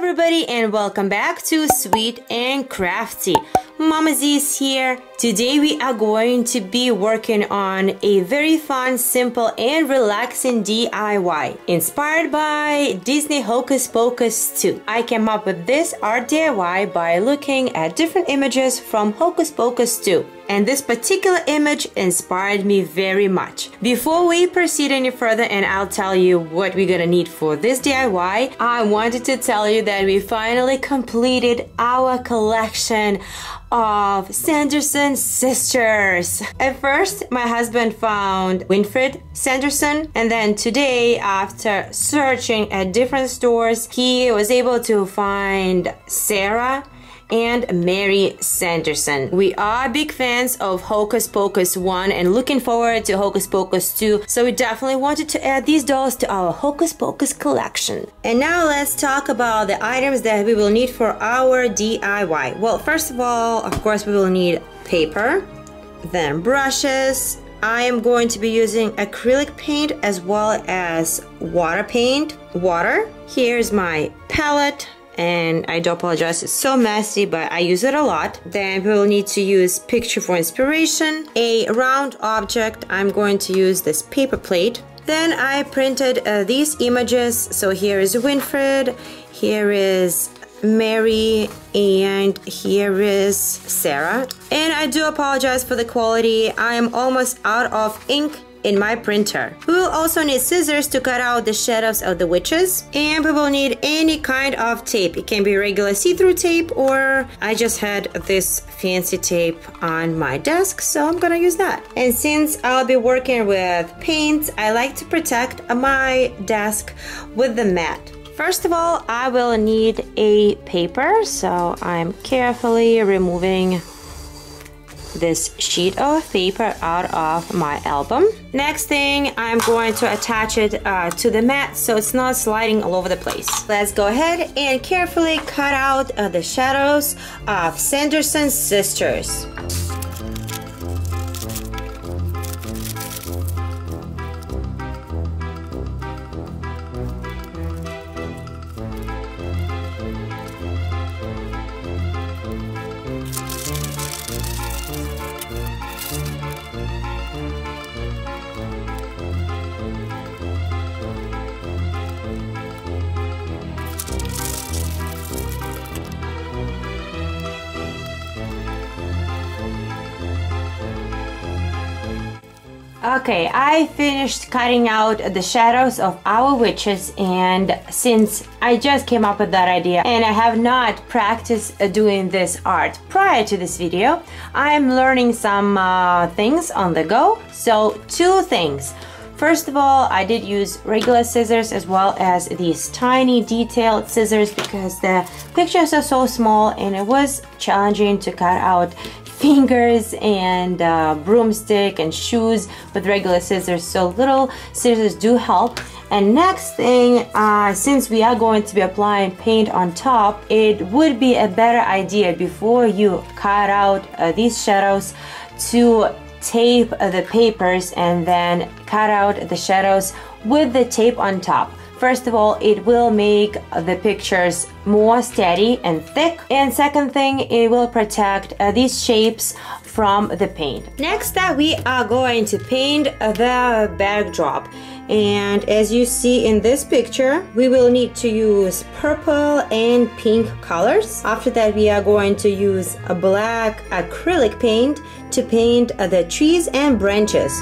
everybody, and welcome back to Sweet and Crafty. Mama Z is here. Today we are going to be working on a very fun, simple and relaxing DIY inspired by Disney Hocus Pocus 2. I came up with this art DIY by looking at different images from Hocus Pocus 2. And this particular image inspired me very much. Before we proceed any further and I'll tell you what we're gonna need for this DIY, I wanted to tell you that we finally completed our collection of Sanderson Sisters. At first, my husband found Winifred Sanderson, and then today, after searching at different stores, he was able to find Sarah and Mary Sanderson. We are big fans of Hocus Pocus 1 and looking forward to Hocus Pocus 2, so we definitely wanted to add these dolls to our Hocus Pocus collection. And now let's talk about the items that we will need for our DIY. Well, first of all, of course, we will need paper, then brushes. I am going to be using acrylic paint as well as water paint. Water. Here's my palette. And I do apologize, it's so messy, but I use it a lot. Then we will need to use picture for inspiration. A round object, I'm going to use this paper plate. Then I printed these images. So here is Winifred, here is Mary, and here is Sarah. And I do apologize for the quality. I am almost out of ink in my printer. We will also need scissors to cut out the shadows of the witches, and we will need any kind of tape. It can be regular see-through tape, or I just had this fancy tape on my desk, so I'm gonna use that. And since I'll be working with paints, I like to protect my desk with the mat. First of all, I will need a paper, so I'm carefully removing this sheet of paper out of my album. Next thing, I'm going to attach it to the mat so it's not sliding all over the place. Let's go ahead and carefully cut out the shadows of Sanderson Sisters. Okay, I finished cutting out the shadows of our witches, and since I just came up with that idea and I have not practiced doing this art prior to this video, I am learning some things on the go. So two things. First of all, I did use regular scissors as well as these tiny detailed scissors because the pictures are so small and it was challenging to cut out fingers and broomstick and shoes with regular scissors, so little scissors do help. And next thing, since we are going to be applying paint on top, it would be a better idea before you cut out these shadows to tape the papers and then cut out the shadows with the tape on top. First of all, it will make the pictures more steady and thick. And second thing, it will protect these shapes from the paint. Next up, we are going to paint the backdrop. And as you see in this picture, we will need to use purple and pink colors. After that, we are going to use a black acrylic paint to paint the trees and branches.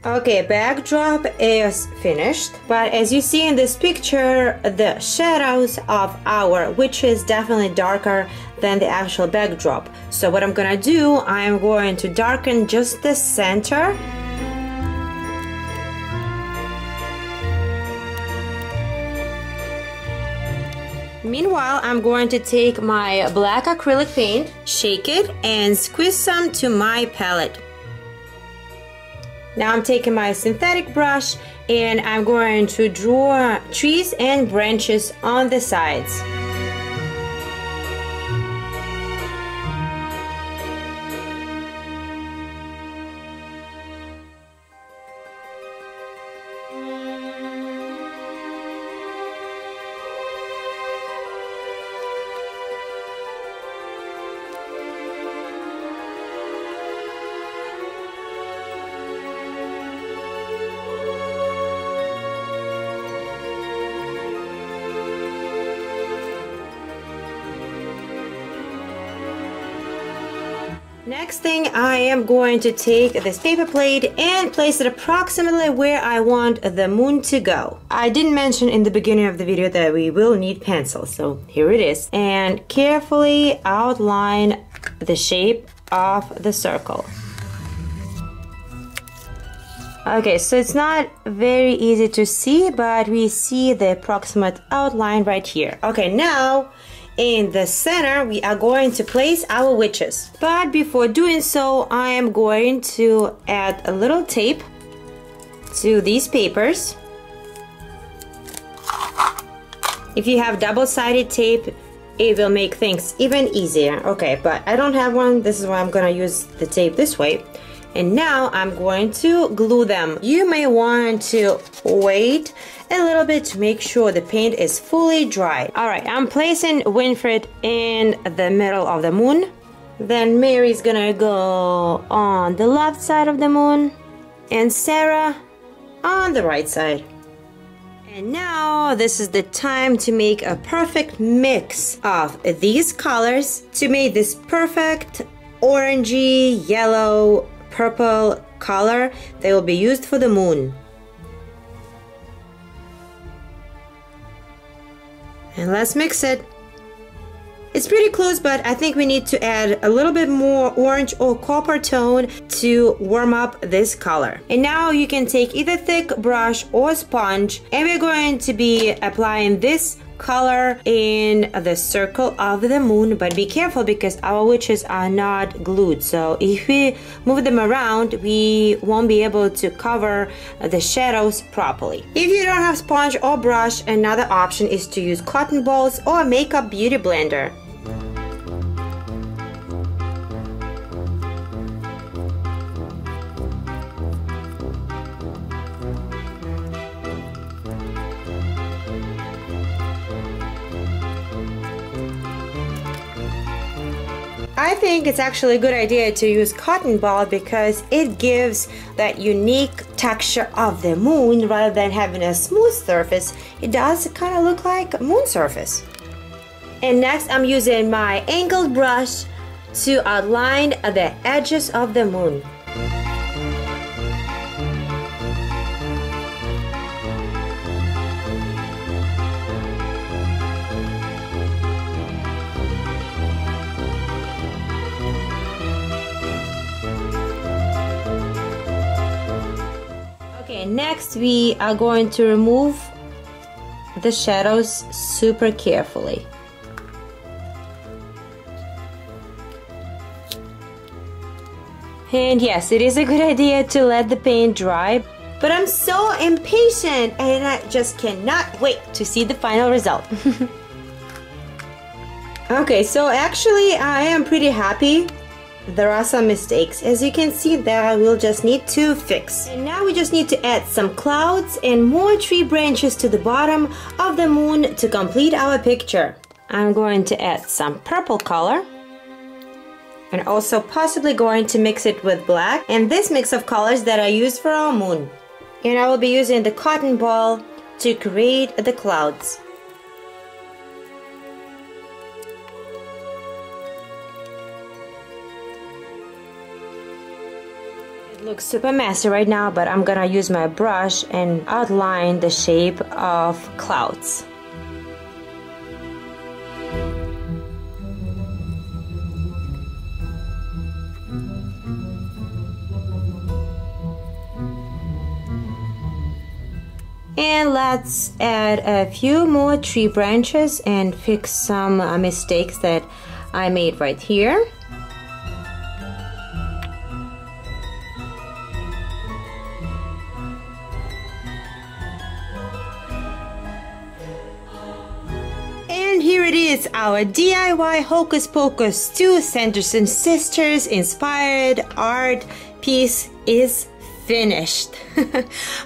Okay, backdrop is finished, but as you see in this picture, the shadows of our witches definitely darker than the actual backdrop. So what I'm gonna do, I'm going to darken just the center. Meanwhile, I'm going to take my black acrylic paint, shake it, and squeeze some to my palette. Now I'm taking my synthetic brush and I'm going to draw trees and branches on the sides. Next thing, I am going to take this paper plate and place it approximately where I want the moon to go. I didn't mention in the beginning of the video that we will need pencils, so here it is. And carefully outline the shape of the circle. Okay, so it's not very easy to see, but we see the approximate outline right here. Okay, now in the center, we are going to place our witches. But before doing so, I am going to add a little tape to these papers. If you have double-sided tape, it will make things even easier. Okay, but I don't have one. This is why I'm gonna use the tape this way. And now I'm going to glue them. You may want to wait a little bit to make sure the paint is fully dry. Alright, I'm placing Winifred in the middle of the moon. Then Mary's gonna go on the left side of the moon. And Sarah on the right side. And now this is the time to make a perfect mix of these colors to make this perfect orangey, yellow, purple color that will be used for the moon. And let's mix it. It's pretty close, but I think we need to add a little bit more orange or copper tone to warm up this color. And now you can take either thick brush or sponge, and we're going to be applying this color in the circle of the moon, but be careful because our witches are not glued, so if we move them around we won't be able to cover the shadows properly. If you don't have sponge or brush, another option is to use cotton balls or makeup beauty blender. I think it's actually a good idea to use cotton ball because it gives that unique texture of the moon rather than having a smooth surface. It does kind of look like a moon surface. And next I'm using my angled brush to outline the edges of the moon. Next, we are going to remove the shadows super carefully. And yes, it is a good idea to let the paint dry, but I'm so impatient and I just cannot wait to see the final result. Okay, so actually I am pretty happy. There are some mistakes, as you can see, that we'll just need to fix. And now we just need to add some clouds and more tree branches to the bottom of the moon to complete our picture. I'm going to add some purple color and also possibly going to mix it with black and this mix of colors that I used for our moon. And I will be using the cotton ball to create the clouds. Looks super messy right now, but I'm gonna use my brush and outline the shape of clouds. And let's add a few more tree branches and fix some mistakes that I made right here. And here it is, our DIY Hocus Pocus 2 Sanderson Sisters inspired art piece is finished.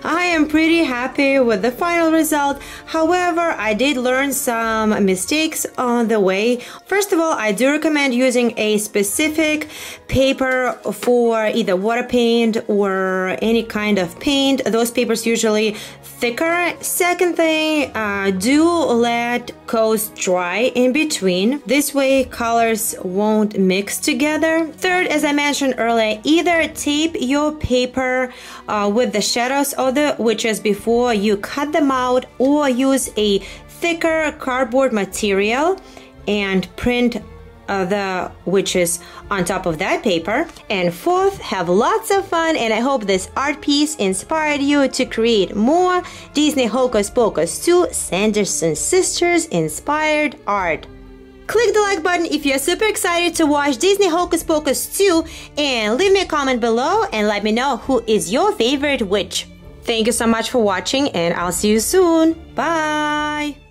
I am pretty happy with the final result. However, I did learn some mistakes on the way. First of all, I do recommend using a specific paper for either water paint or any kind of paint. Those papers usually thicker. Second thing, do let coats dry in between. This way colors won't mix together. Third, as I mentioned earlier, either tape your paper with the shadows of the witches before you cut them out, or use a thicker cardboard material and print the witches on top of that paper. And fourth, have lots of fun, and I hope this art piece inspired you to create more Disney Hocus Pocus 2 Sanderson Sisters inspired art. Click the like button if you're super excited to watch Disney Hocus Pocus 2, and leave me a comment below and let me know who is your favorite witch. Thank you so much for watching, and I'll see you soon. Bye!